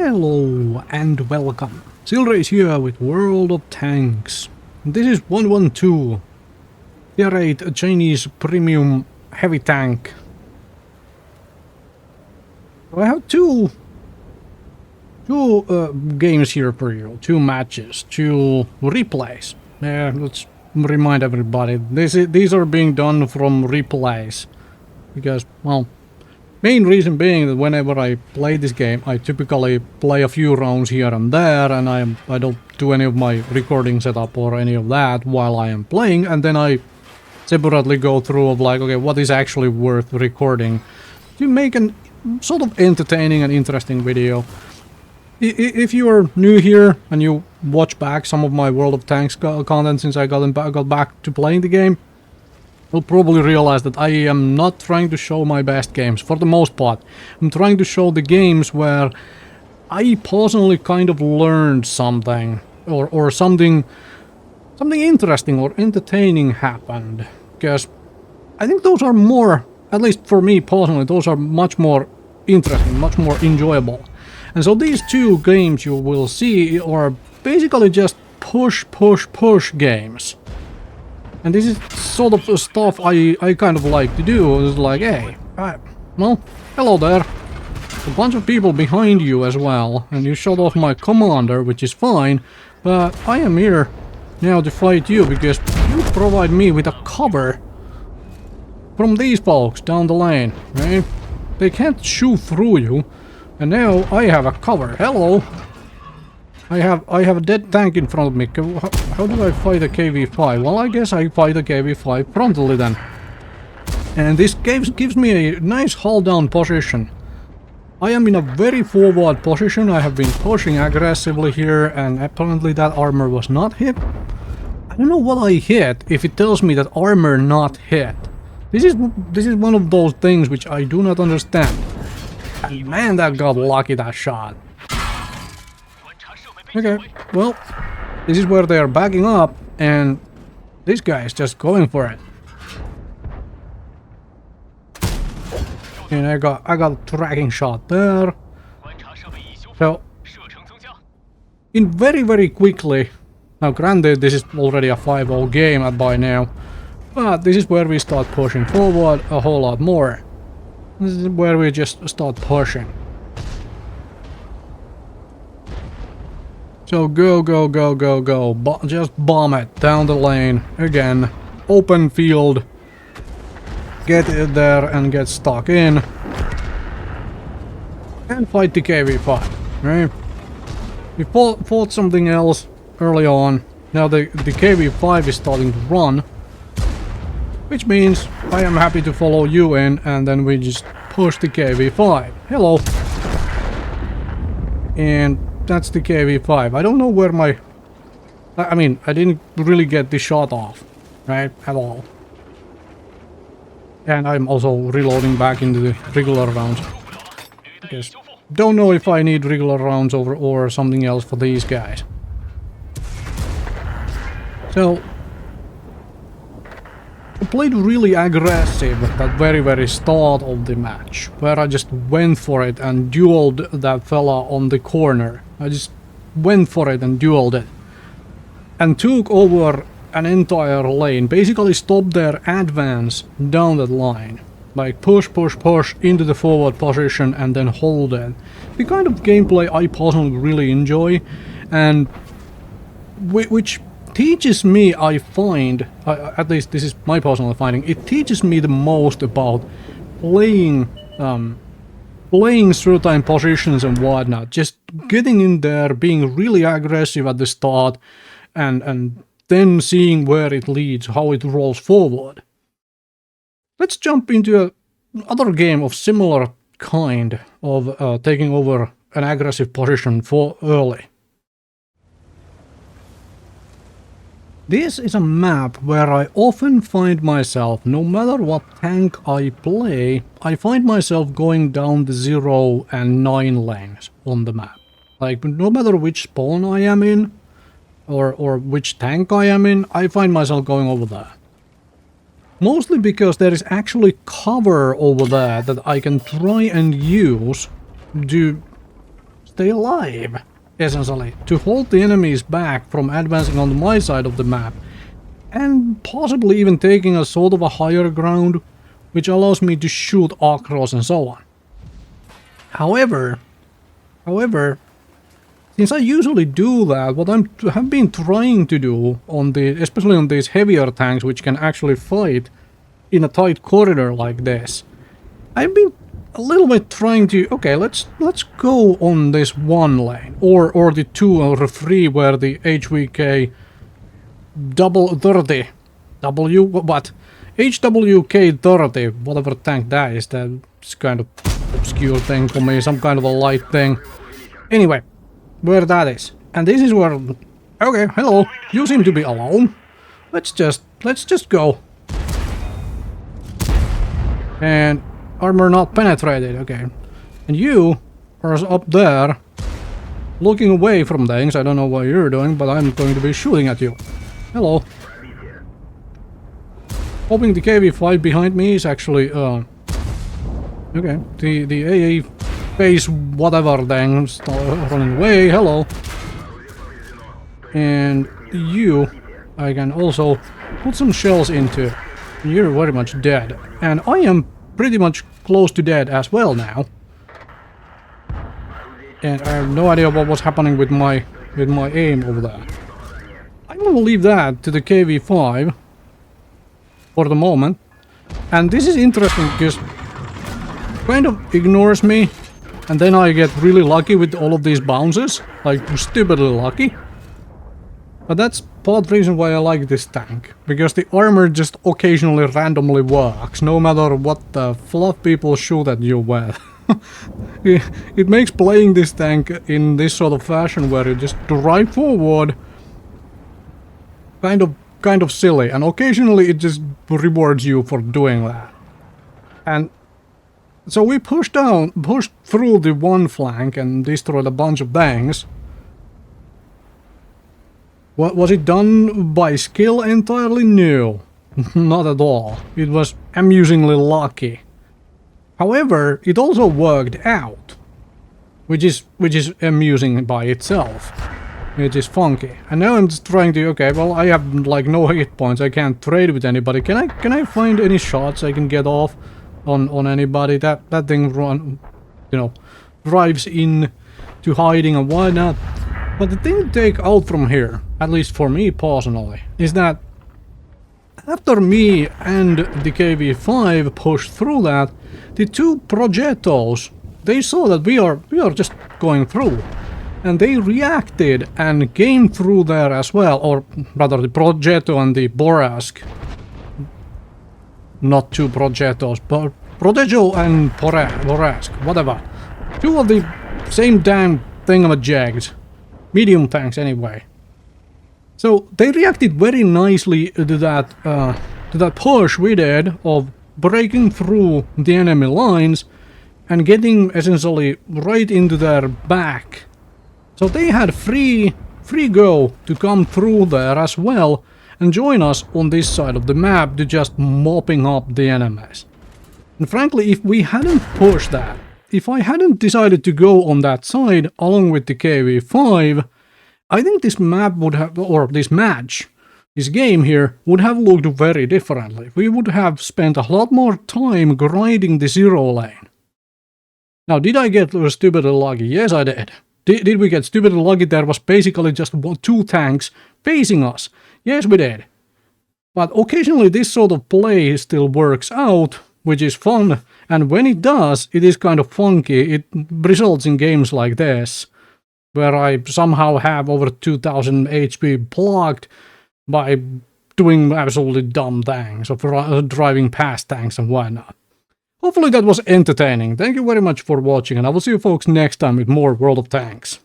Hello and welcome. Silrace here with World of Tanks. This is 112. Tier 8 Chinese premium heavy tank. I have two games here for you, two matches, two replays. Let's remind everybody, these are being done from replays because, well, main reason being that whenever I play this game, I typically play a few rounds here and there, and I don't do any of my recording setup or any of that while I am playing, and then I separately go through of like, okay, what is actually worth recording to make an sort of entertaining and interesting video. If you are new here and you watch back some of my World of Tanks content since I got back to playing the game, you'll probably realize that I am not trying to show my best games, for the most part. I'm trying to show the games where I personally kind of learned something, or something interesting or entertaining happened. Because I think those are more, at least for me personally, those are much more interesting, much more enjoyable. And so these two games you will see are basically just push games. And this is sort of stuff I kind of like to do. It's like, hey, well, hello there. A bunch of people behind you as well. And you shot off my commander, which is fine. But I am here now to fight you because you provide me with a cover from these folks down the lane, right? They can't shoot through you. And now I have a cover. Hello. I have a dead tank in front of me. How do I fight a KV-5? Well, I guess I fight a KV-5 frontally then. And this gives me a nice hull down position. I am in a very forward position. I have been pushing aggressively here, and apparently that armor was not hit. I don't know what I hit if it tells me that armor not hit. This is one of those things which I do not understand. And man, that got lucky, that shot. Okay, well, this is where they are backing up, and this guy is just going for it. And I got a tracking shot there. So, in very quickly, now granted this is already a 5-0 game by now, but this is where we start pushing forward a whole lot more. This is where we just start pushing. So go. Just bomb it down the lane again. Open field. Get it there and get stuck in. And fight the KV-5, right? We fought something else early on. Now the KV-5 is starting to run. Which means I am happy to follow you in, and then we just push the KV-5. Hello. And that's the KV-5. I don't know where my... I mean, I didn't really get the shot off, right? At all. And I'm also reloading back into the regular rounds. Because don't know if I need regular rounds or something else for these guys. So, I played really aggressive at that very start of the match, where I just went for it and dueled that fella on the corner. I just went for it and dueled it. And took over an entire lane, basically stopped their advance down that line. Like push into the forward position and then hold it. The kind of gameplay I personally really enjoy, and which teaches me, I find, at least this is my personal finding, it teaches me the most about playing certain positions and whatnot. Just getting in there, being really aggressive at the start, and then seeing where it leads, how it rolls forward. Let's jump into another game of similar kind of taking over an aggressive position for early. This is a map where I often find myself, no matter what tank I play, I find myself going down the 0 and 9 lanes on the map. Like, no matter which spawn I am in, or which tank I am in, I find myself going over there. Mostly because there is actually cover over there that I can try and use to stay alive, essentially, to hold the enemies back from advancing on my side of the map, and possibly even taking a sort of a higher ground, which allows me to shoot across and so on. However, since I usually do that, what I have been trying to do on especially on these heavier tanks, which can actually fight in a tight corridor like this, I've been a little bit trying to, okay, let's go on this one lane, or the 2 or 3 where the HWK double 30 W, what? HWK 30, whatever tank that is, that's kind of obscure thing for me, some kind of a light thing. Anyway, where that is. And this is where, okay, hello, you seem to be alone. Let's just go. And armor not penetrated, okay. And you are up there, looking away from things. I don't know what you're doing, but I'm going to be shooting at you. Hello. Hoping the KV-5 behind me is actually, okay, the AA phase whatever thing running away, hello. And you, I can also put some shells into. You're very much dead. And I am pretty much close to dead as well now. And I have no idea what was happening with my aim over there. I'm gonna leave that to the KV-5 for the moment. And this is interesting because kind of ignores me, and then I get really lucky with all of these bounces, like stupidly lucky. But that's part of the reason why I like this tank, because the armor just occasionally randomly works, no matter what the fluff people shoot at you with. It makes playing this tank in this sort of fashion where you just drive forward kind of silly, and occasionally it just rewards you for doing that. And so we pushed through the one flank and destroyed a bunch of things. What was it done by skill entirely? No, not at all. It was amusingly lucky. However, it also worked out, which is amusing by itself. It is funky. And now I'm just trying to, okay, well, I have like no hit points. I can't trade with anybody. Can I find any shots I can get off on anybody? That thing drives in to hiding and whatnot. But the thing to take out from here, at least for me personally, is that after me and the KV-5 pushed through that, the 2 Progettos, they saw that we are just going through. And they reacted and came through there as well, or rather the Progetto and the Borask. Not 2 Progettos, but Progetto and Borask, whatever. 2 of the same damn thingamajigs. Medium tanks anyway. So they reacted very nicely to that push we did of breaking through the enemy lines and getting essentially right into their back. So they had free go to come through there as well and join us on this side of the map to just mopping up the enemies. And frankly, if we hadn't pushed that, if I hadn't decided to go on that side along with the KV-5, I think this map would have, or this match, this game here, would have looked very differently. We would have spent a lot more time grinding the 0 lane. Now, did I get stupidly lucky? Yes, I did. Did we get stupidly lucky? There was basically just 2 tanks facing us. Yes, we did. But occasionally this sort of play still works out, which is fun, and when it does, it is kind of funky. It results in games like this, where I somehow have over 2000 HP blocked by doing absolutely dumb things, of driving past tanks and whatnot. Hopefully that was entertaining. Thank you very much for watching, and I will see you folks next time with more World of Tanks.